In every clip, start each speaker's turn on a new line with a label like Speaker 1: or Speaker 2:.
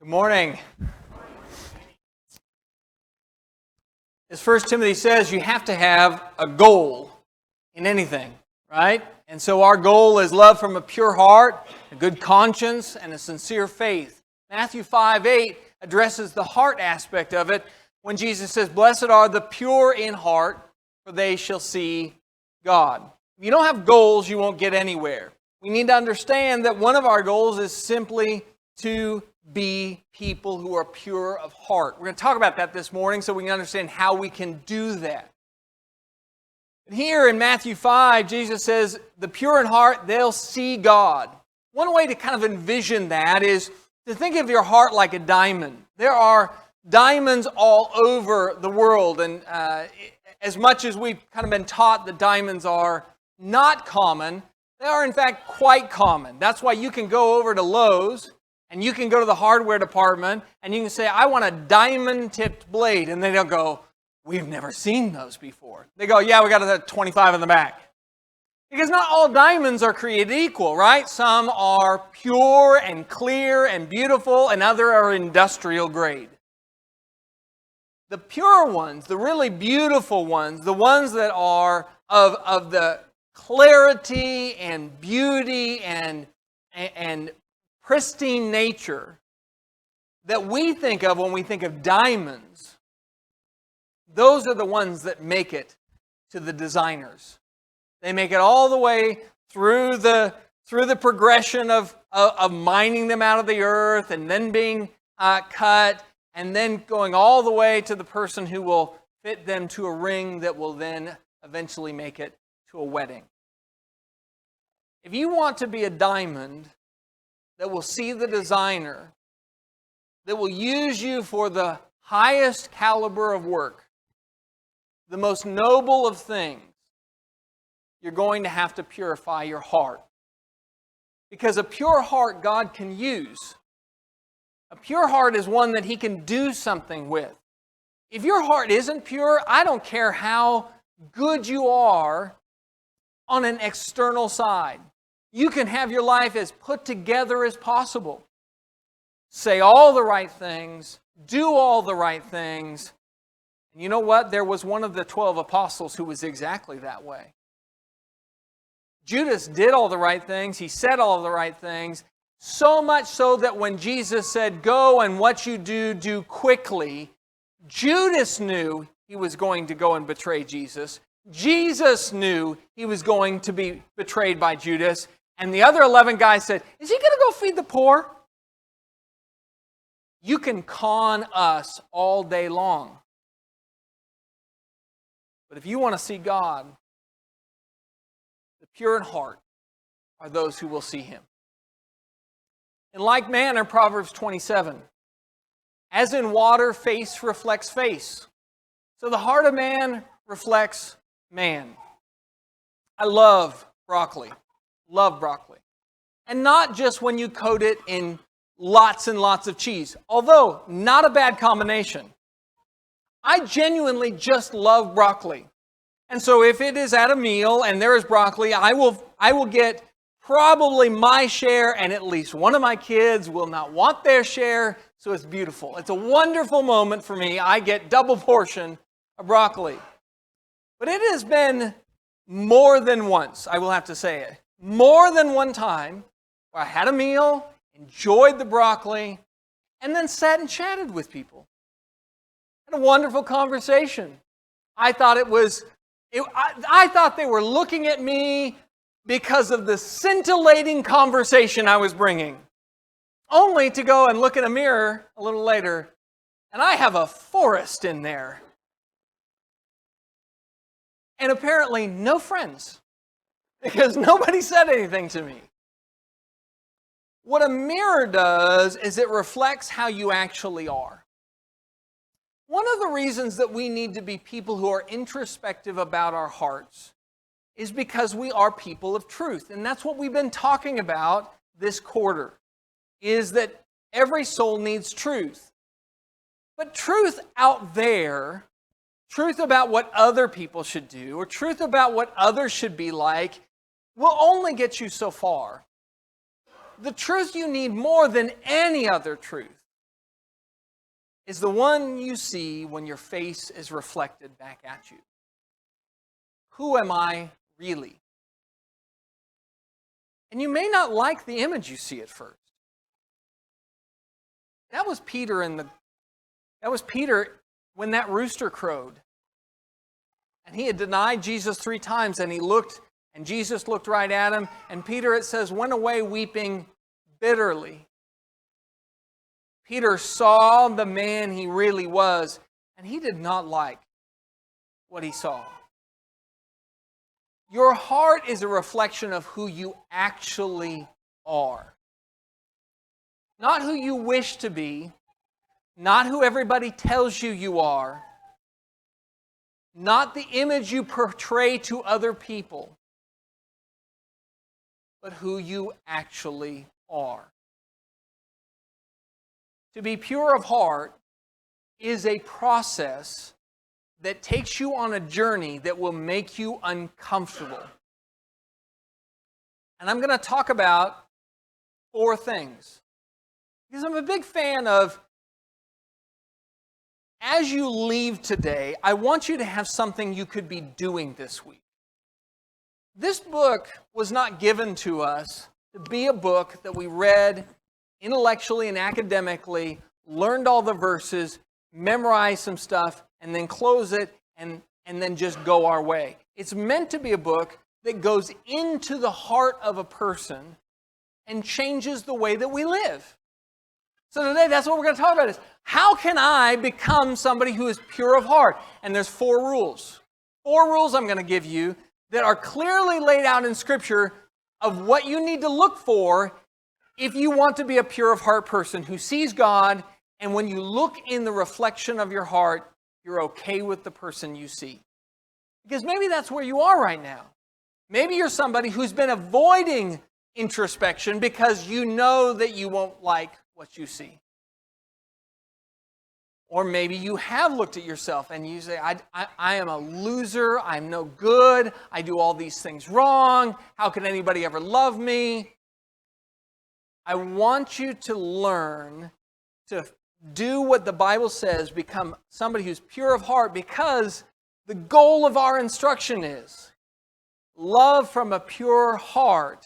Speaker 1: Good morning. As 1 Timothy says, you have to have a goal in anything, right? And so our goal is love from a pure heart, a good conscience, and a sincere faith. Matthew 5:8 addresses the heart aspect of it when Jesus says, "Blessed are the pure in heart, for they shall see God." If you don't have goals, you won't get anywhere. We need to understand that one of our goals is simply to be people who are pure of heart. We're going to talk about that this morning so we can understand how we can do that. Here in Matthew 5, Jesus says, the pure in heart, they'll see God. One way to kind of envision that is to think of your heart like a diamond. There are diamonds all over the world, and as much as we've kind of been taught that diamonds are not common, they are in fact quite common. That's why you can go over to Lowe's and you can go to the hardware department and you can say, "I want a diamond-tipped blade." And they'll go, "We've never seen those before." They go, "Yeah, we got a 25 in the back." Because not all diamonds are created equal, right? Some are pure and clear and beautiful, and others are industrial grade. The pure ones, the really beautiful ones, the ones that are of the clarity and beauty and pristine nature that we think of when we think of diamonds, those are the ones that make it to the designers. They make it all the way through the progression of mining them out of the earth and then being cut and then going all the way to the person who will fit them to a ring that will then eventually make it to a wedding. If you want to be a diamond that will see the designer, that will use you for the highest caliber of work, the most noble of things, you're going to have to purify your heart. Because a pure heart God can use. A pure heart is one that He can do something with. If your heart isn't pure, I don't care how good you are on an external side. You can have your life as put together as possible. Say all the right things, do all the right things. And you know what? There was one of the 12 apostles who was exactly that way. Judas did all the right things. He said all the right things. So much so that when Jesus said, "Go and what you do quickly," Judas knew he was going to go and betray Jesus. Jesus knew he was going to be betrayed by Judas. And the other 11 guys said, "Is he going to go feed the poor?" You can con us all day long. But if you want to see God, the pure in heart are those who will see Him. In like manner, Proverbs 27, as in water, face reflects face. So the heart of man reflects man. I love broccoli. Love broccoli. And not just when you coat it in lots and lots of cheese, although not a bad combination. I genuinely just love broccoli. And so if it is at a meal and there is broccoli, I will get probably my share, and at least one of my kids will not want their share, so it's beautiful. It's a wonderful moment for me. I get double portion of broccoli. But it has been more than once, I will have to say it, more than one time where I had a meal, enjoyed the broccoli, and then sat and chatted with people. Had a wonderful conversation. I thought I thought they were looking at me because of the scintillating conversation I was bringing. Only to go and look in a mirror a little later, and I have a forest in there. And apparently no friends, because nobody said anything to me. What a mirror does is it reflects how you actually are. One of the reasons that we need to be people who are introspective about our hearts is because we are people of truth. And that's what we've been talking about this quarter, is that every soul needs truth. But truth out there, truth about what other people should do, or truth about what others should be like, will only get you so far. The truth you need more than any other truth is the one you see when your face is reflected back at you. Who am I really? And you may not like the image you see at first. That was Peter when that rooster crowed. And he had denied Jesus 3 times, and Jesus looked right at him, and Peter, it says, went away weeping bitterly. Peter saw the man he really was, and he did not like what he saw. Your heart is a reflection of who you actually are. Not who you wish to be, not who everybody tells you you are, not the image you portray to other people, but who you actually are. To be pure of heart is a process that takes you on a journey that will make you uncomfortable. And I'm going to talk about 4 things. Because I'm a big fan of, as you leave today, I want you to have something you could be doing this week. This book was not given to us to be a book that we read intellectually and academically, learned all the verses, memorized some stuff, and then close it and then just go our way. It's meant to be a book that goes into the heart of a person and changes the way that we live. So today, that's what we're going to talk about is, how can I become somebody who is pure of heart? And there's 4 rules. 4 rules I'm going to give you that are clearly laid out in Scripture of what you need to look for if you want to be a pure of heart person who sees God, and when you look in the reflection of your heart, you're okay with the person you see. Because maybe that's where you are right now. Maybe you're somebody who's been avoiding introspection because you know that you won't like what you see. Or maybe you have looked at yourself and you say, I am a loser, I'm no good, I do all these things wrong, how could anybody ever love me? I want you to learn to do what the Bible says, become somebody who's pure of heart, because the goal of our instruction is love from a pure heart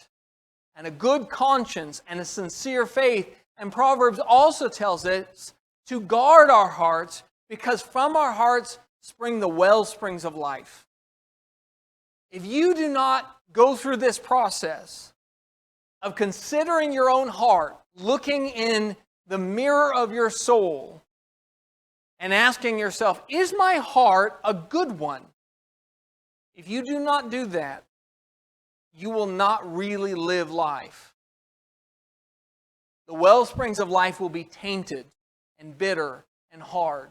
Speaker 1: and a good conscience and a sincere faith. And Proverbs also tells us to guard our hearts, because from our hearts spring the well springs of life. If you do not go through this process of considering your own heart, looking in the mirror of your soul, and asking yourself, is my heart a good one? If you do not do that, you will not really live life. The well springs of life will be tainted and bitter and hard.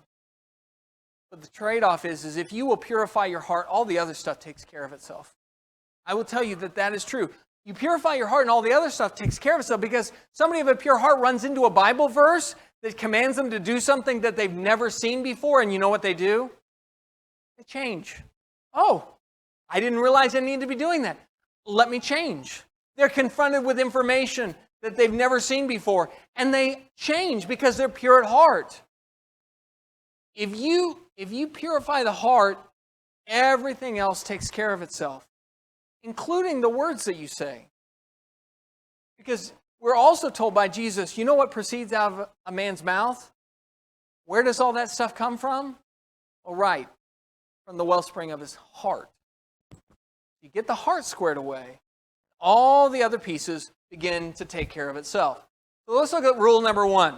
Speaker 1: But the trade-off is if you will purify your heart, all the other stuff takes care of itself. I will tell you that is true. You purify your heart and all the other stuff takes care of itself, because somebody of a pure heart runs into a Bible verse that commands them to do something that they've never seen before, and you know what they do? They change. Oh, I didn't realize I needed to be doing that. Let me change. They're confronted with information that they've never seen before, and they change because they're pure at heart. If you purify the heart, everything else takes care of itself, including the words that you say. Because we're also told by Jesus, you know what proceeds out of a man's mouth? Where does all that stuff come from? Oh, right, from the wellspring of his heart. You get the heart squared away, all the other pieces begin to take care of itself. So let's look at rule number 1.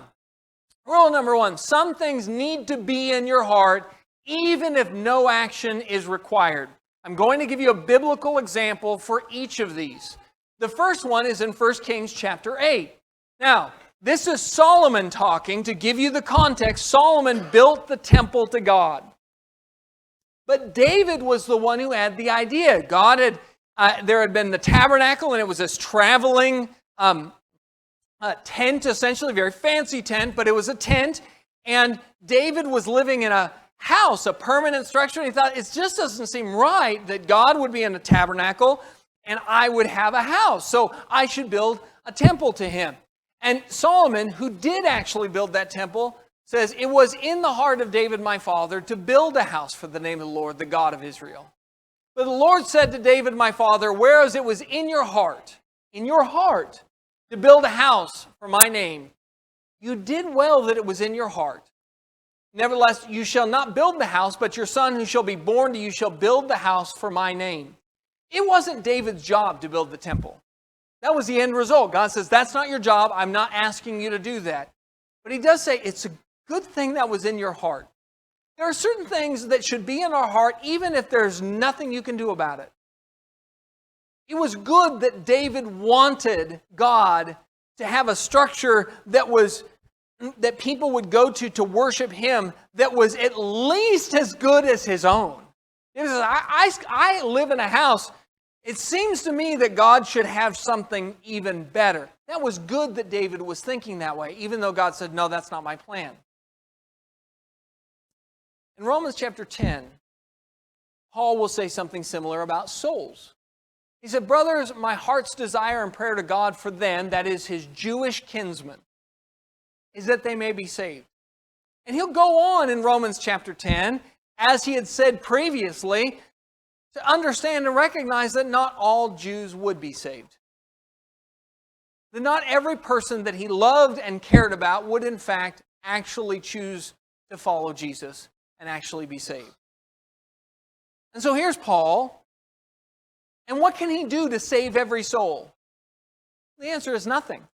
Speaker 1: Rule number 1, some things need to be in your heart even if no action is required. I'm going to give you a biblical example for each of these. The first one is in 1 Kings chapter 8. Now, this is Solomon talking. To give you the context, Solomon built the temple to God. But David was the one who had the idea. There had been the tabernacle, and it was this traveling tent, essentially, a very fancy tent, but it was a tent. And David was living in a house, a permanent structure, and he thought, it just doesn't seem right that God would be in a tabernacle and I would have a house. So I should build a temple to him. And Solomon, who did actually build that temple, says, "It was in the heart of David my father to build a house for the name of the Lord, the God of Israel. But the Lord said to David my father, whereas it was in your heart, to build a house for my name, you did well that it was in your heart. Nevertheless, you shall not build the house, but your son who shall be born to you shall build the house for my name." It wasn't David's job to build the temple. That was the end result. God says, that's not your job. I'm not asking you to do that. But he does say it's a good thing that was in your heart. There are certain things that should be in our heart even if there's nothing you can do about it. It was good that David wanted God to have a structure that people would go to worship him that was at least as good as his own. He says, I live in a house. It seems to me that God should have something even better. That was good that David was thinking that way, even though God said, no, that's not my plan. In Romans chapter 10, Paul will say something similar about souls. He said, "Brothers, my heart's desire and prayer to God for them," that is his Jewish kinsmen, "is that they may be saved." And he'll go on in Romans chapter 10, as he had said previously, to understand and recognize that not all Jews would be saved. That not every person that he loved and cared about would in fact actually choose to follow Jesus and actually be saved. And so here's Paul. And what can he do to save every soul? The answer is nothing.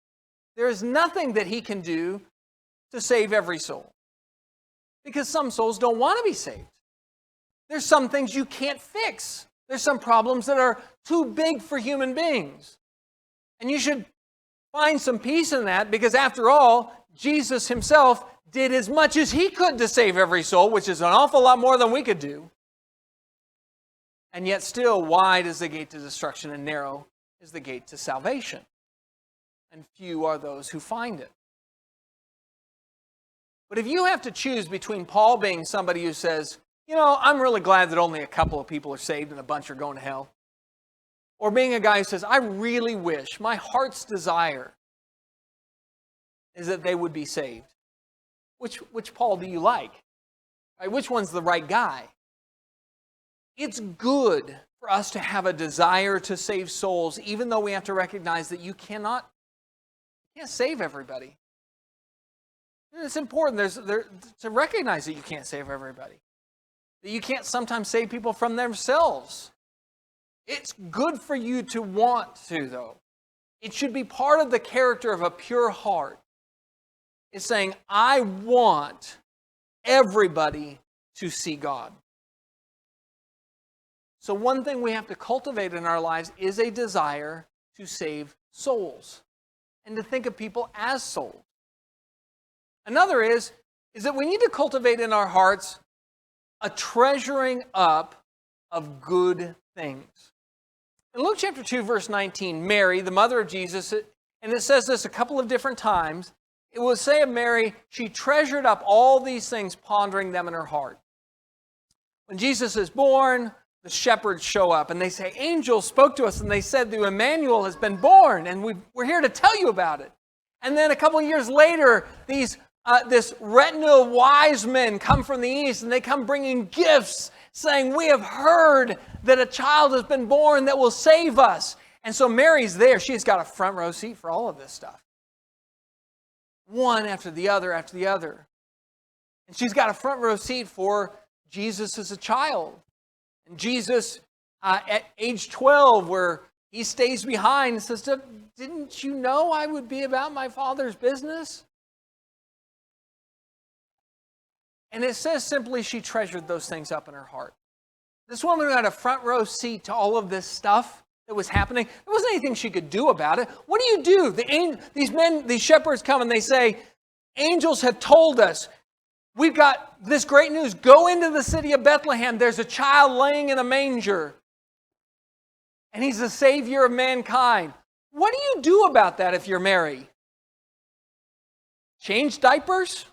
Speaker 1: There is nothing that he can do to save every soul. Because some souls don't want to be saved. There's some things you can't fix. There's some problems that are too big for human beings. And you should find some peace in that because after all, Jesus himself did as much as he could to save every soul, which is an awful lot more than we could do. And yet still, wide is the gate to destruction and narrow is the gate to salvation. And few are those who find it. But if you have to choose between Paul being somebody who says, I'm really glad that only a couple of people are saved and a bunch are going to hell, or being a guy who says, I really wish, my heart's desire is that they would be saved. Which Paul do you like? Right? Which one's the right guy? It's good for us to have a desire to save souls, even though we have to recognize that you can't save everybody. It's important to recognize that you can't save everybody. That you can't sometimes save people from themselves. It's good for you to want to, though. It should be part of the character of a pure heart. It's saying, I want everybody to see God. So one thing we have to cultivate in our lives is a desire to save souls and to think of people as souls. Another is that we need to cultivate in our hearts a treasuring up of good things. In Luke chapter 2, verse 19, Mary, the mother of Jesus, and it says this a couple of different times, it will say of Mary, she treasured up all these things, pondering them in her heart. When Jesus is born, the shepherds show up and they say, angels spoke to us and they said that Emmanuel has been born and we're here to tell you about it. And then a couple of years later, this retinue of wise men come from the east and they come bringing gifts saying, we have heard that a child has been born that will save us. And so Mary's there. She's got a front row seat for all of this stuff. One after the other after the other. And she's got a front row seat for Jesus as a child. And Jesus, at age 12, where he stays behind and says, didn't you know I would be about my Father's business? And it says simply she treasured those things up in her heart. This woman had a front row seat to all of this stuff that was happening. There wasn't anything she could do about it. What do you do? These shepherds come and they say, angels have told us, we've got this great news. Go into the city of Bethlehem. There's a child laying in a manger. And he's the Savior of mankind. What do you do about that if you're Mary? Change diapers?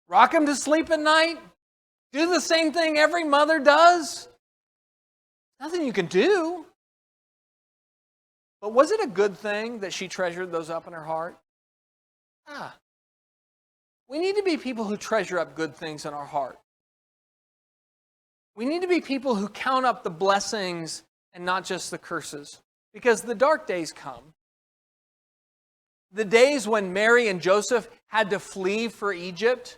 Speaker 1: Rock him to sleep at night? Do the same thing every mother does? Nothing you can do. But was it a good thing that she treasured those up in her heart? We need to be people who treasure up good things in our heart. We need to be people who count up the blessings and not just the curses. Because the dark days come. The days when Mary and Joseph had to flee for Egypt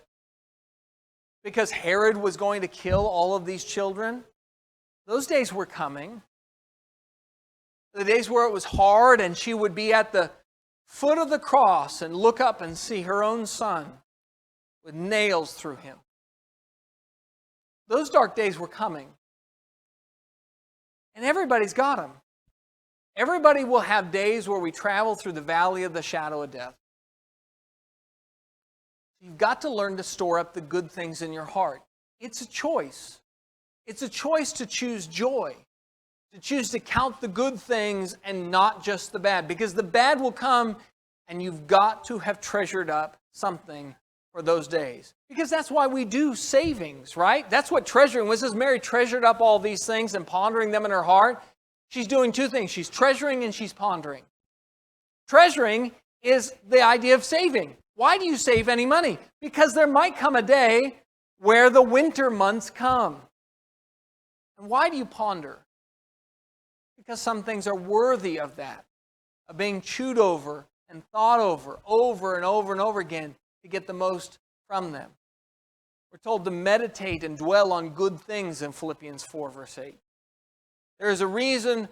Speaker 1: because Herod was going to kill all of these children, those days were coming. The days where it was hard and she would be at the foot of the cross and look up and see her own son with nails through him. Those dark days were coming. And everybody's got them. Everybody will have days where we travel through the valley of the shadow of death. You've got to learn to store up the good things in your heart. It's a choice. It's a choice to choose joy, to choose to count the good things and not just the bad. Because the bad will come and you've got to have treasured up something for those days. Because that's why we do savings, right? That's what treasuring was. As Mary treasured up all these things and pondering them in her heart, she's doing two things. She's treasuring and she's pondering. Treasuring is the idea of saving. Why do you save any money? Because there might come a day where the winter months come. And why do you ponder? Because some things are worthy of that, of being chewed over and thought over and over again to get the most from them. We're told to meditate and dwell on good things in Philippians 4, verse 8. There is a reason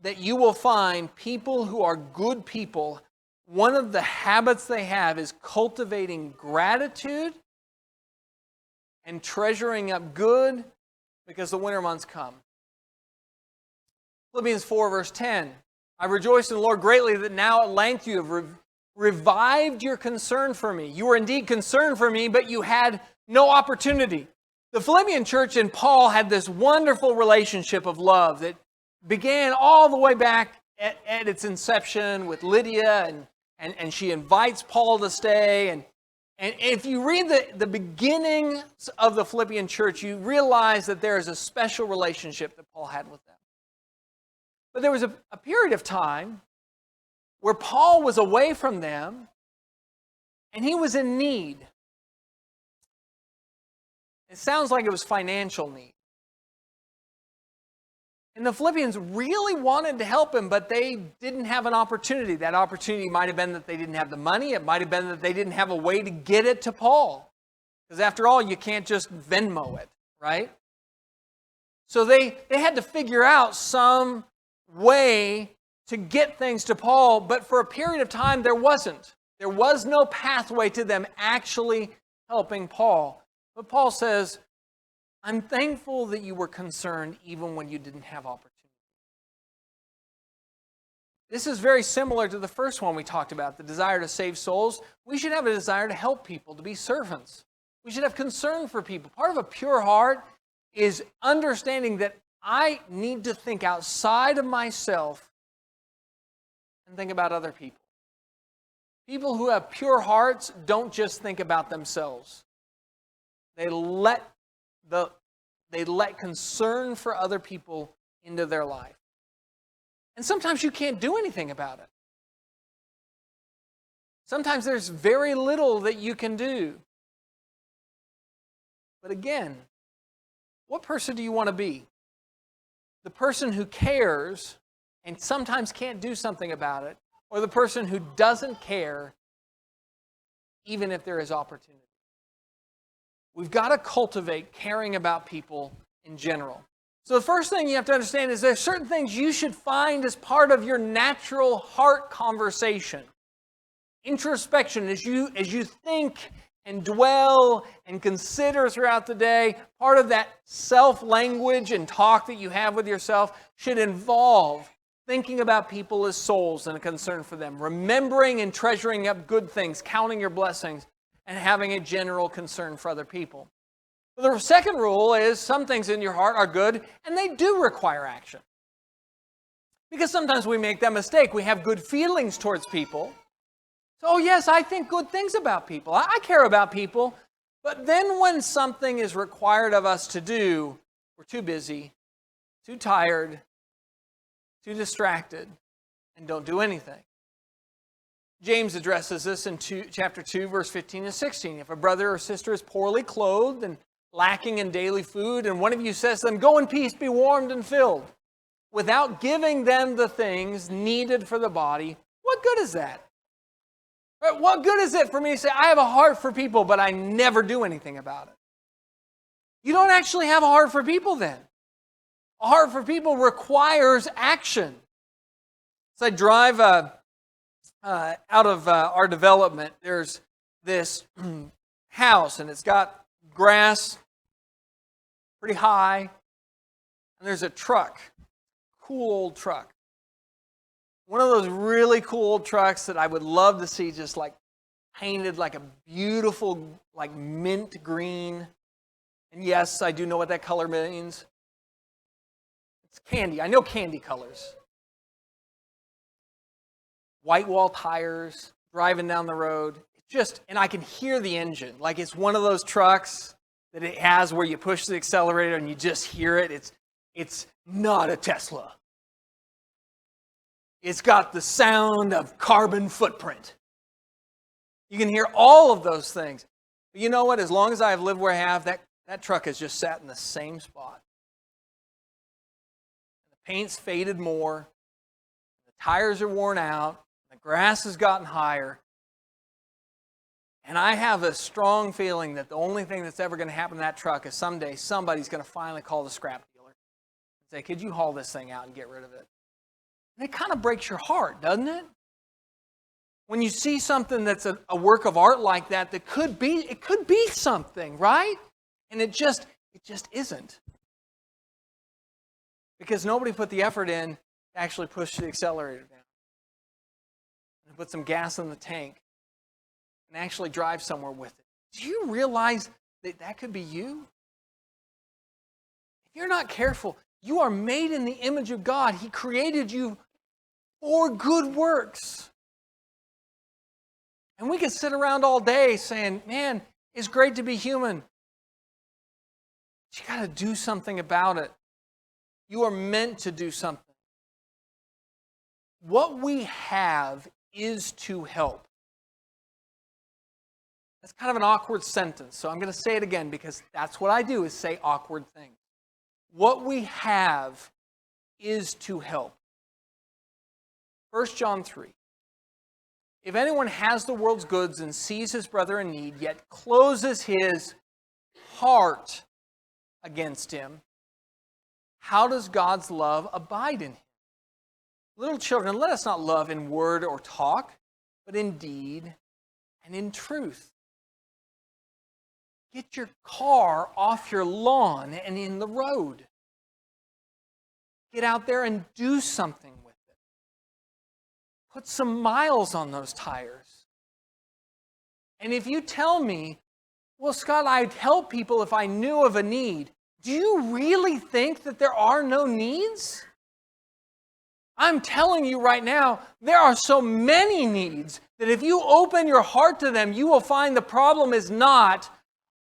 Speaker 1: that you will find people who are good people, one of the habits they have is cultivating gratitude and treasuring up good because the winter months come. Philippians 4, verse 10. I rejoice in the Lord greatly that now at length you have revived your concern for me. You were indeed concerned for me, but you had no opportunity. The Philippian church and Paul had this wonderful relationship of love that began all the way back at its inception with Lydia, and she invites Paul to stay. And if you read the beginnings of the Philippian church, you realize that there is a special relationship that Paul had with them. But there was a period of time where Paul was away from them and he was in need. It sounds like it was financial need. And the Philippians really wanted to help him, but they didn't have an opportunity. That opportunity might have been that they didn't have the money. It might have been that they didn't have a way to get it to Paul. Because after all, you can't just Venmo it, right? So they had to figure out some way to get things to Paul, but for a period of time there wasn't. There was no pathway to them actually helping Paul. But Paul says, I'm thankful that you were concerned even when you didn't have opportunity. This is very similar to the first one we talked about, the desire to save souls. We should have a desire to help people, to be servants. We should have concern for people. Part of a pure heart is understanding that I need to think outside of myself and think about other people. People who have pure hearts don't just think about themselves. They let concern for other people into their life. And sometimes you can't do anything about it. Sometimes there's very little that you can do. But again, what person do you want to be? The person who cares and sometimes can't do something about it, or the person who doesn't care even if there is opportunity? We've got to cultivate caring about people in general. So the first thing you have to understand is there's certain things you should find as part of your natural heart conversation. Introspection, as you think and dwell and consider throughout the day, part of that self-language and talk that you have with yourself should involve thinking about people as souls and a concern for them, remembering and treasuring up good things, counting your blessings, and having a general concern for other people. The second rule is some things in your heart are good, and they do require action. Because sometimes we make that mistake. We have good feelings towards people. So, oh yes, I think good things about people. I care about people. But then when something is required of us to do, we're too busy, too tired, too distracted, and don't do anything. James addresses this in chapter 2, verse 15 and 16. If a brother or sister is poorly clothed and lacking in daily food, and one of you says to them, "Go in peace, be warmed and filled," without giving them the things needed for the body, what good is that? What good is it for me to say, I have a heart for people, but I never do anything about it? You don't actually have a heart for people then. A heart for people requires action. So I drive out of our development. There's this house, and it's got grass pretty high, and there's a truck, cool old truck. One of those really cool old trucks that I would love to see just like painted like a beautiful, like mint green. And yes, I do know what that color means. It's candy. I know candy colors. White wall tires, driving down the road. And I can hear the engine. Like it's one of those trucks that it has where you push the accelerator and you just hear it. It's not a Tesla. It's got the sound of carbon footprint. You can hear all of those things. But you know what? As long as I have lived where I have, that truck has just sat in the same spot. The paint's faded more. The tires are worn out. The grass has gotten higher. And I have a strong feeling that the only thing that's ever going to happen to that truck is someday somebody's going to finally call the scrap dealer and say, "Could you haul this thing out and get rid of it?" And it kind of breaks your heart, doesn't it? When you see something that's a work of art like that, it could be something, right? And it just isn't. Because nobody put the effort in to actually push the accelerator down. And put some gas in the tank. And actually drive somewhere with it. Do you realize that could be you? If you're not careful, you are made in the image of God. He created you for good works. And we can sit around all day saying, "Man, it's great to be human." But you got to do something about it. You are meant to do something. What we have is to help. That's kind of an awkward sentence, so I'm going to say it again because that's what I do, is say awkward things. What we have is to help. 1 John 3. If anyone has the world's goods and sees his brother in need, yet closes his heart against him, how does God's love abide in him? Little children, let us not love in word or talk, but in deed and in truth. Get your car off your lawn and in the road. Get out there and do something with it. Put some miles on those tires. And if you tell me, "Well, Scott, I'd help people if I knew of a need," do you really think that there are no needs? I'm telling you right now, there are so many needs that if you open your heart to them, you will find the problem is not,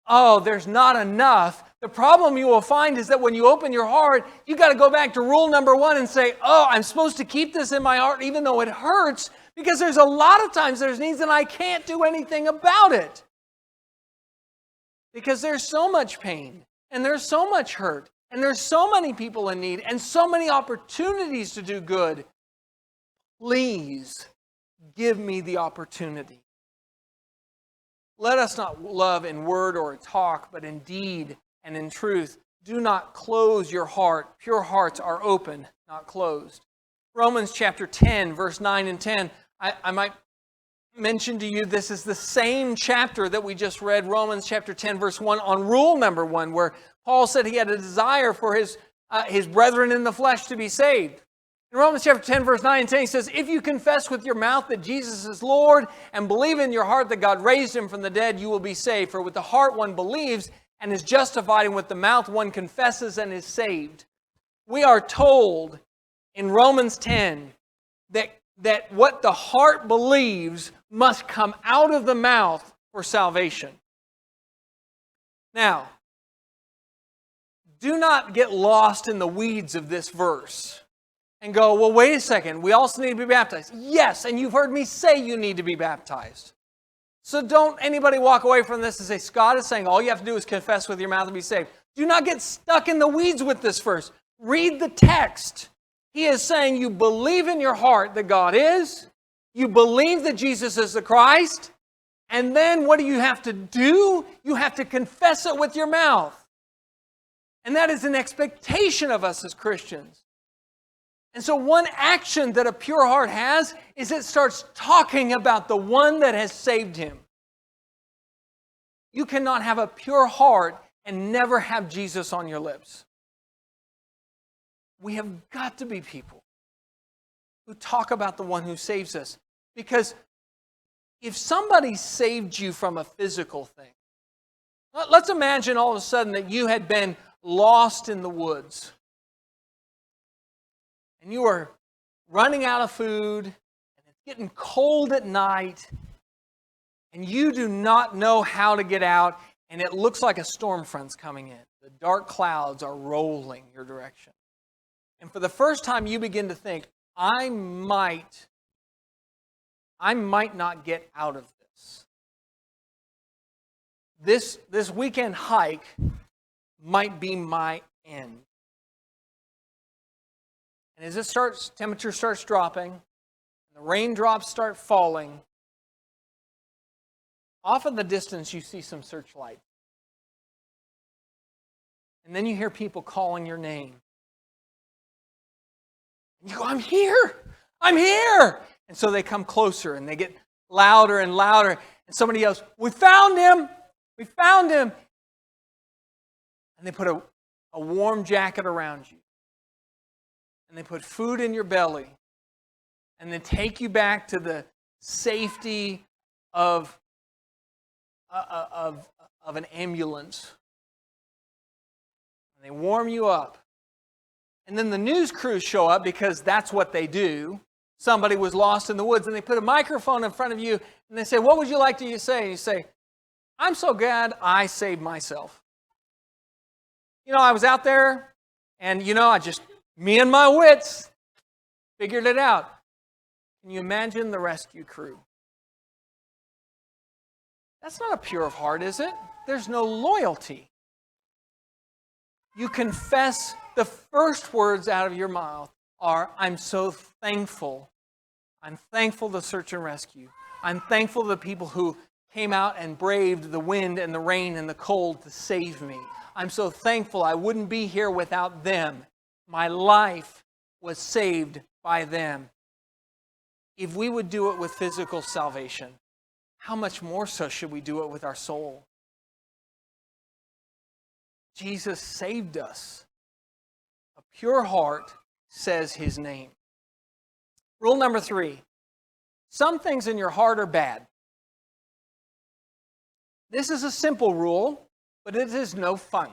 Speaker 1: "Oh, there's not enough." The problem you will find is that when you open your heart, you got to go back to rule number 1 and say, "Oh, I'm supposed to keep this in my heart even though it hurts, because there's a lot of times there's needs and I can't do anything about it." Because there's so much pain and there's so much hurt and there's so many people in need and so many opportunities to do good. Please give me the opportunity. Let us not love in word or talk, but in deed and in truth. Do not close your heart. Pure hearts are open, not closed. Romans chapter 10, verse 9 and 10. I might mention to you, this is the same chapter that we just read, Romans chapter 10, verse 1, on rule number 1, where Paul said he had a desire for his brethren in the flesh to be saved. In Romans chapter 10, verse 9 and 10, he says, "If you confess with your mouth that Jesus is Lord and believe in your heart that God raised him from the dead, you will be saved. For with the heart one believes and is justified, and with the mouth one confesses and is saved." We are told in Romans 10 that what the heart believes must come out of the mouth for salvation. Now, do not get lost in the weeds of this verse and go, well, wait a second, we also need to be baptized. Yes, and you've heard me say you need to be baptized. So don't anybody walk away from this and say, Scott is saying all you have to do is confess with your mouth and be saved. Do not get stuck in the weeds with this verse. Read the text. He is saying you believe in your heart that God is, you believe that Jesus is the Christ, and then what do you have to do? You have to confess it with your mouth. And that is an expectation of us as Christians. And so one action that a pure heart has is it starts talking about the one that has saved him. You cannot have a pure heart and never have Jesus on your lips. We have got to be people who talk about the one who saves us. Because if somebody saved you from a physical thing, let's imagine all of a sudden that you had been lost in the woods. And you are running out of food, and it's getting cold at night, and you do not know how to get out, and it looks like a storm front's coming in. The dark clouds are rolling your direction. And for the first time you begin to think, I might not get out of this. This weekend hike might be my end. And as temperature starts dropping, and the raindrops start falling, off in the distance you see some searchlight. And then you hear people calling your name. And you go, I'm here! I'm here! And so they come closer and they get louder and louder. And somebody yells, we found him! We found him! And they put a warm jacket around you. And they put food in your belly. And they take you back to the safety of an ambulance. And they warm you up. And then the news crews show up because that's what they do. Somebody was lost in the woods and they put a microphone in front of you and they say, what would you like to say? And you say, I'm so glad I saved myself. I was out there and, me and my wits figured it out. Can you imagine the rescue crew? That's not a pure of heart, is it? There's no loyalty. You confess, the first words out of your mouth are, I'm so thankful. I'm thankful to search and rescue. I'm thankful to the people who came out and braved the wind and the rain and the cold to save me. I'm so thankful I wouldn't be here without them. My life was saved by them. If we would do it with physical salvation, how much more so should we do it with our soul? Jesus saved us. A pure heart says his name. Rule number 3. Some things in your heart are bad. This is a simple rule, but it is no fun.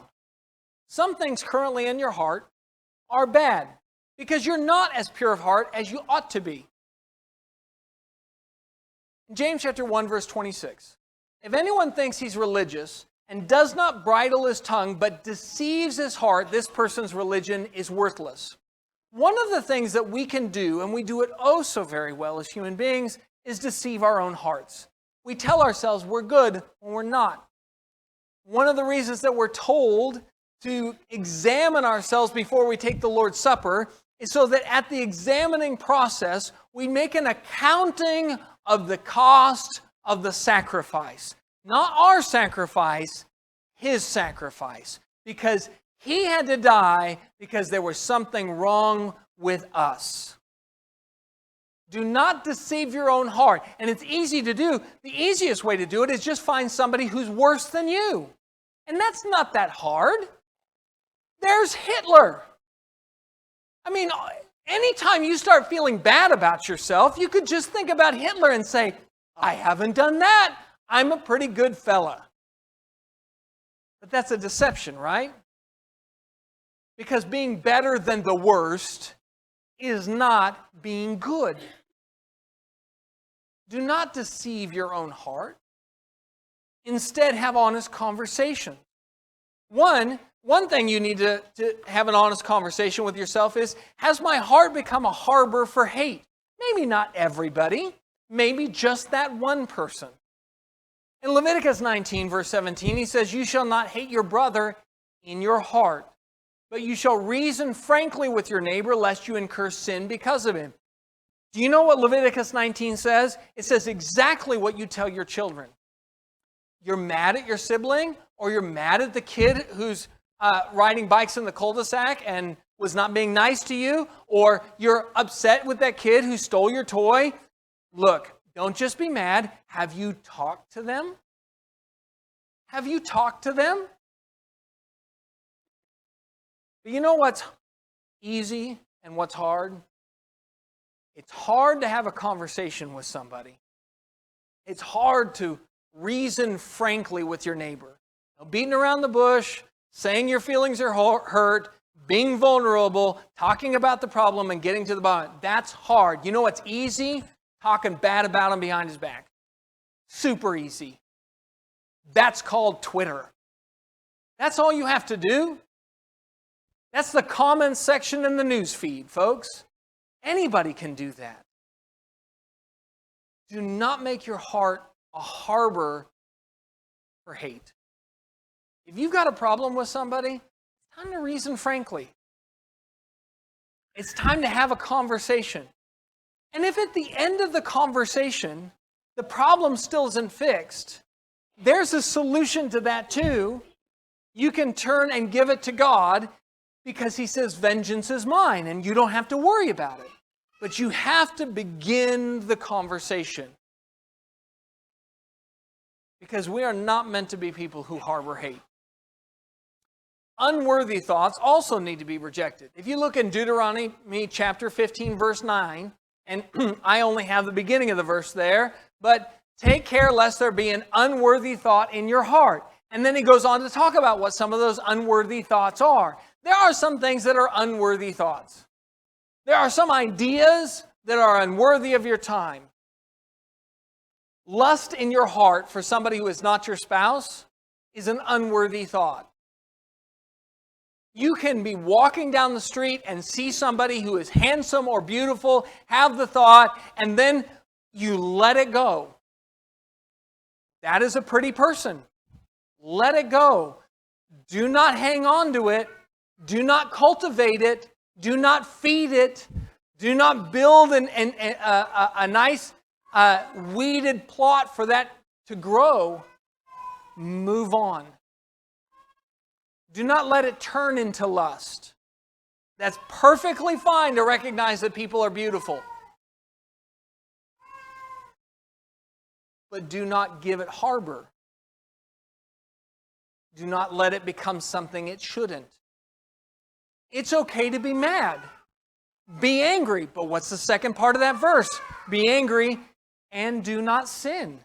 Speaker 1: Some things currently in your heart are bad because you're not as pure of heart as you ought to be. In James chapter 1, verse 26, if anyone thinks he's religious and does not bridle his tongue but deceives his heart, this person's religion is worthless. One of the things that we can do, and we do it oh so very well as human beings, is deceive our own hearts. We tell ourselves we're good when we're not. One of the reasons that we're told to examine ourselves before we take the Lord's Supper is so that at the examining process, we make an accounting of the cost of the sacrifice. Not our sacrifice, his sacrifice. Because he had to die because there was something wrong with us. Do not deceive your own heart. And it's easy to do. The easiest way to do it is just find somebody who's worse than you. And that's not that hard. There's Hitler. I mean, anytime you start feeling bad about yourself, you could just think about Hitler and say, I haven't done that. I'm a pretty good fella. But that's a deception, right? Because being better than the worst is not being good. Do not deceive your own heart. Instead, have honest conversation. One, One thing you need to have an honest conversation with yourself is, has my heart become a harbor for hate? Maybe not everybody, maybe just that one person. In Leviticus 19, verse 17, he says, "You shall not hate your brother in your heart, but you shall reason frankly with your neighbor, lest you incur sin because of him." Do you know what Leviticus 19 says? It says exactly what you tell your children. You're mad at your sibling, or you're mad at the kid who's riding bikes in the cul-de-sac and was not being nice to you, or you're upset with that kid who stole your toy. Look, don't just be mad. Have you talked to them? Have you talked to them? But you know what's easy and what's hard? It's hard to have a conversation with somebody. It's hard to reason frankly with your neighbor. Now, beating around the bush, saying your feelings are hurt, being vulnerable, talking about the problem and getting to the bottom. That's hard. You know what's easy? Talking bad about him behind his back. Super easy. That's called Twitter. That's all you have to do. That's the comments section in the news feed, folks. Anybody can do that. Do not make your heart a harbor for hate. If you've got a problem with somebody, it's time to reason frankly. It's time to have a conversation. And if at the end of the conversation, the problem still isn't fixed, there's a solution to that too. You can turn and give it to God, because he says, vengeance is mine, and you don't have to worry about it. But you have to begin the conversation. Because we are not meant to be people who harbor hate. Unworthy thoughts also need to be rejected. If you look in Deuteronomy chapter 15, verse 9, and I only have the beginning of the verse there, but take care lest there be an unworthy thought in your heart. And then he goes on to talk about what some of those unworthy thoughts are. There are some things that are unworthy thoughts. There are some ideas that are unworthy of your time. Lust in your heart for somebody who is not your spouse is an unworthy thought. You can be walking down the street and see somebody who is handsome or beautiful, have the thought, and then you let it go. That is a pretty person. Let it go. Do not hang on to it. Do not cultivate it. Do not feed it. Do not build a nice weeded plot for that to grow. Move on. Do not let it turn into lust. That's perfectly fine to recognize that people are beautiful. But do not give it harbor. Do not let it become something it shouldn't. It's okay to be mad. Be angry. But what's the second part of that verse? Be angry and do not sin.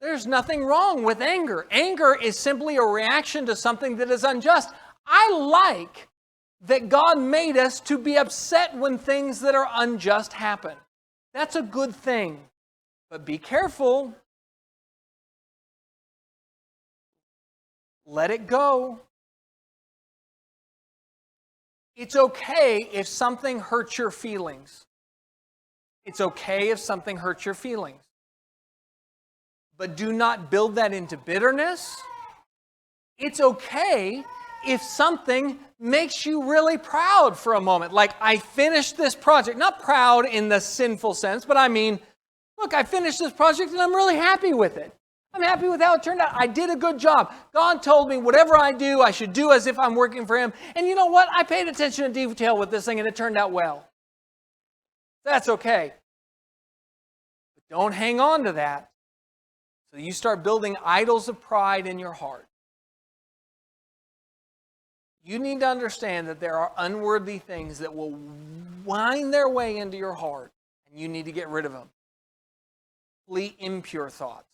Speaker 1: There's nothing wrong with anger. Anger is simply a reaction to something that is unjust. I like that God made us to be upset when things that are unjust happen. That's a good thing. But be careful. Let it go. It's okay if something hurts your feelings. It's okay if something hurts your feelings. But do not build that into bitterness. It's okay if something makes you really proud for a moment. Like, I finished this project. Not proud in the sinful sense, but I mean, look, I finished this project and I'm really happy with it. I'm happy with how it turned out. I did a good job. God told me whatever I do, I should do as if I'm working for Him. And you know what? I paid attention to detail with this thing and it turned out well. That's okay. But don't hang on to that. So you start building idols of pride in your heart. You need to understand that there are unworthy things that will wind their way into your heart, and you need to get rid of them. Flee impure thoughts.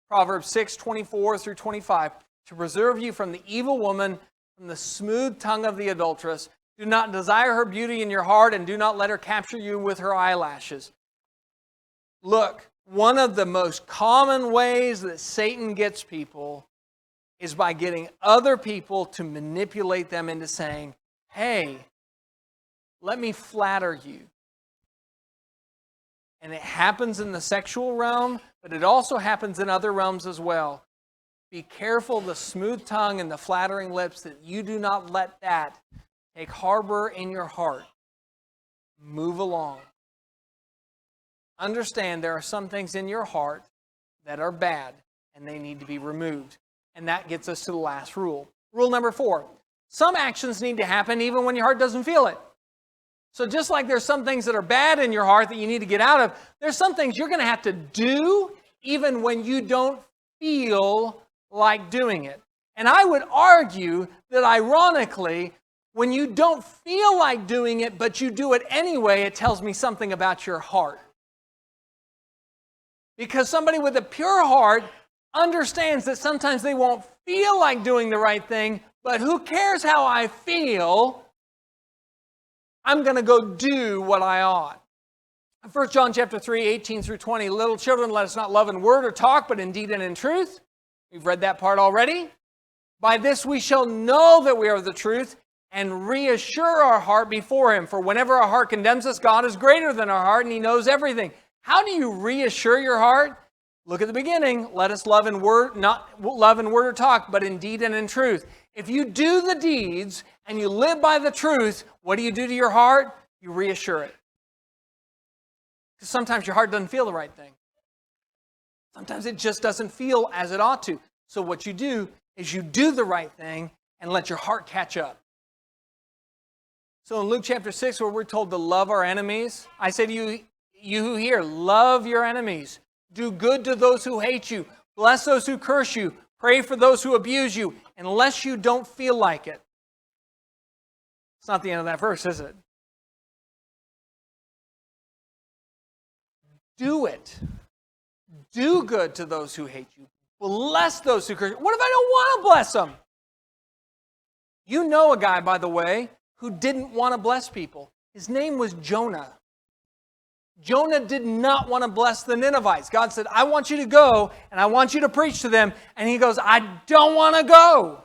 Speaker 1: Proverbs 6:24 through 25. To preserve you from the evil woman, from the smooth tongue of the adulteress. Do not desire her beauty in your heart, and do not let her capture you with her eyelashes. Look, one of the most common ways that Satan gets people is by getting other people to manipulate them into saying, hey, let me flatter you. And it happens in the sexual realm, but it also happens in other realms as well. Be careful the smooth tongue and the flattering lips, that you do not let that take harbor in your heart. Move along. Understand there are some things in your heart that are bad, and they need to be removed. And that gets us to the last rule. Rule number 4. Some actions need to happen even when your heart doesn't feel it. So just like there's some things that are bad in your heart that you need to get out of, there's some things you're going to have to do even when you don't feel like doing it. And I would argue that ironically, when you don't feel like doing it, but you do it anyway, it tells me something about your heart. Because somebody with a pure heart understands that sometimes they won't feel like doing the right thing, but who cares how I feel? I'm going to go do what I ought. 1 John chapter 3, 18 through 20, little children, let us not love in word or talk, but in deed and in truth. We've read that part already. By this we shall know that we are the truth, and reassure our heart before Him. For whenever our heart condemns us, God is greater than our heart, and He knows everything. How do you reassure your heart? Look at the beginning. Let us love in word, not love in word or talk, but in deed and in truth. If you do the deeds and you live by the truth, what do you do to your heart? You reassure it. Because sometimes your heart doesn't feel the right thing. Sometimes it just doesn't feel as it ought to. So what you do is you do the right thing and let your heart catch up. So in Luke chapter 6, where we're told to love our enemies, I say to you who hear, love your enemies. Do good to those who hate you. Bless those who curse you. Pray for those who abuse you, unless you don't feel like it. It's not the end of that verse, is it? Do it. Do good to those who hate you. Bless those who curse you. What if I don't want to bless them? You know a guy, by the way, who didn't want to bless people. His name was Jonah. Jonah did not want to bless the Ninevites. God said, I want you to go and I want you to preach to them. And he goes, I don't want to go.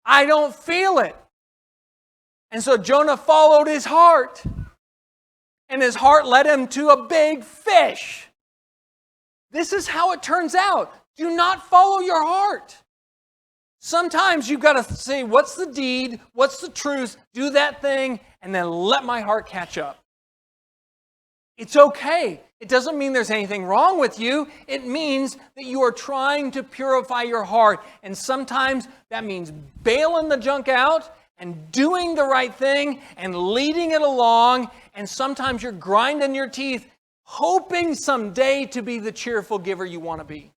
Speaker 1: I don't feel it. And so Jonah followed his heart. And his heart led him to a big fish. This is how it turns out. Do not follow your heart. Sometimes you've got to say, what's the deed? What's the truth? Do that thing, and then let my heart catch up. It's okay. It doesn't mean there's anything wrong with you. It means that you are trying to purify your heart. And sometimes that means bailing the junk out and doing the right thing and leading it along. And sometimes you're grinding your teeth, hoping someday to be the cheerful giver you want to be.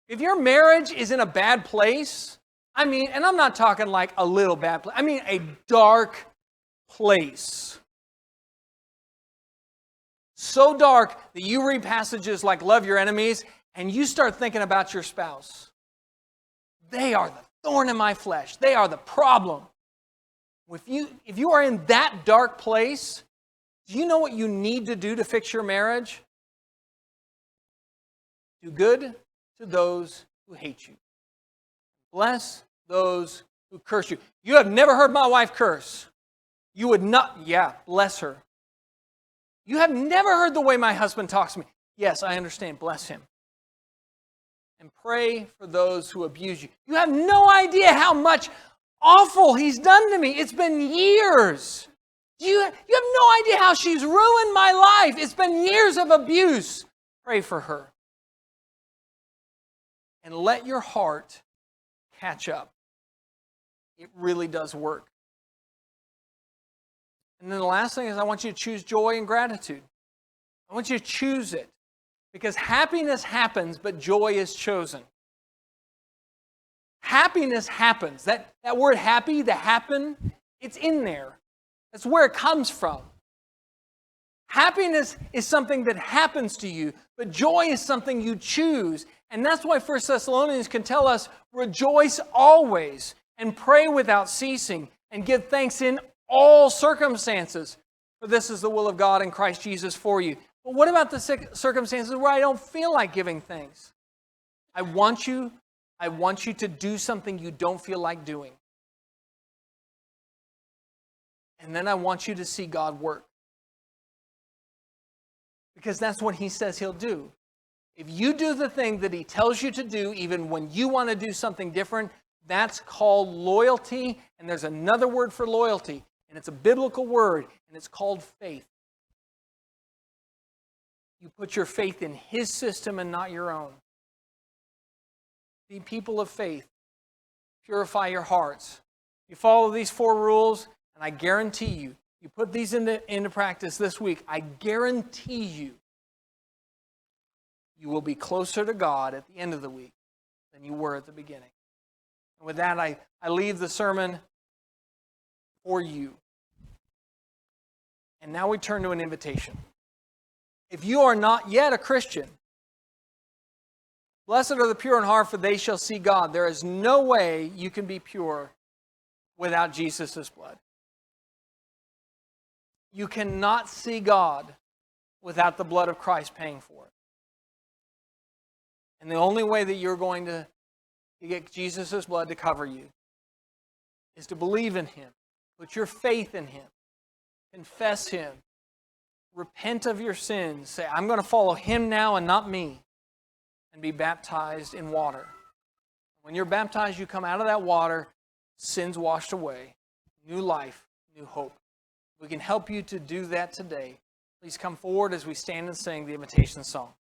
Speaker 1: If your marriage is in a bad place, and I'm not talking like a little bad place, a dark place. So dark that you read passages like love your enemies and you start thinking about your spouse. They are the thorn in my flesh. They are the problem. If you are in that dark place, do you know what you need to do to fix your marriage? Do good to those who hate you. Bless those who curse you. You have never heard my wife curse. You would not, bless her. You have never heard the way my husband talks to me. Yes, I understand. Bless him. And pray for those who abuse you. You have no idea how much awful he's done to me. It's been years. You have no idea how she's ruined my life. It's been years of abuse. Pray for her. And let your heart catch up. It really does work. And then the last thing is I want you to choose joy and gratitude. I want you to choose it. Because happiness happens, but joy is chosen. Happiness happens. That word happy, the happen, it's in there. That's where it comes from. Happiness is something that happens to you, but joy is something you choose. And that's why 1 Thessalonians can tell us, rejoice always and pray without ceasing and give thanks in all circumstances, for this is the will of God in Christ Jesus for you. But what about the circumstances where I don't feel like giving thanks? I want you to do something you don't feel like doing. And then I want you to see God work. Because that's what He says He'll do. If you do the thing that He tells you to do, even when you want to do something different, that's called loyalty. And there's another word for loyalty, and it's a biblical word, and it's called faith. You put your faith in His system and not your own. Be people of faith. Purify your hearts. You follow these 4 rules, and I guarantee you, you put these into practice this week, I guarantee you, you will be closer to God at the end of the week than you were at the beginning. And with that, I leave the sermon for you. And now we turn to an invitation. If you are not yet a Christian, blessed are the pure in heart, for they shall see God. There is no way you can be pure without Jesus' blood. You cannot see God without the blood of Christ paying for it. And the only way that you're going to get Jesus' blood to cover you is to believe in Him, put your faith in Him, confess Him, repent of your sins, say, I'm going to follow Him now and not me, and be baptized in water. When you're baptized, you come out of that water, sins washed away, new life, new hope. We can help you to do that today. Please come forward as we stand and sing the invitation song.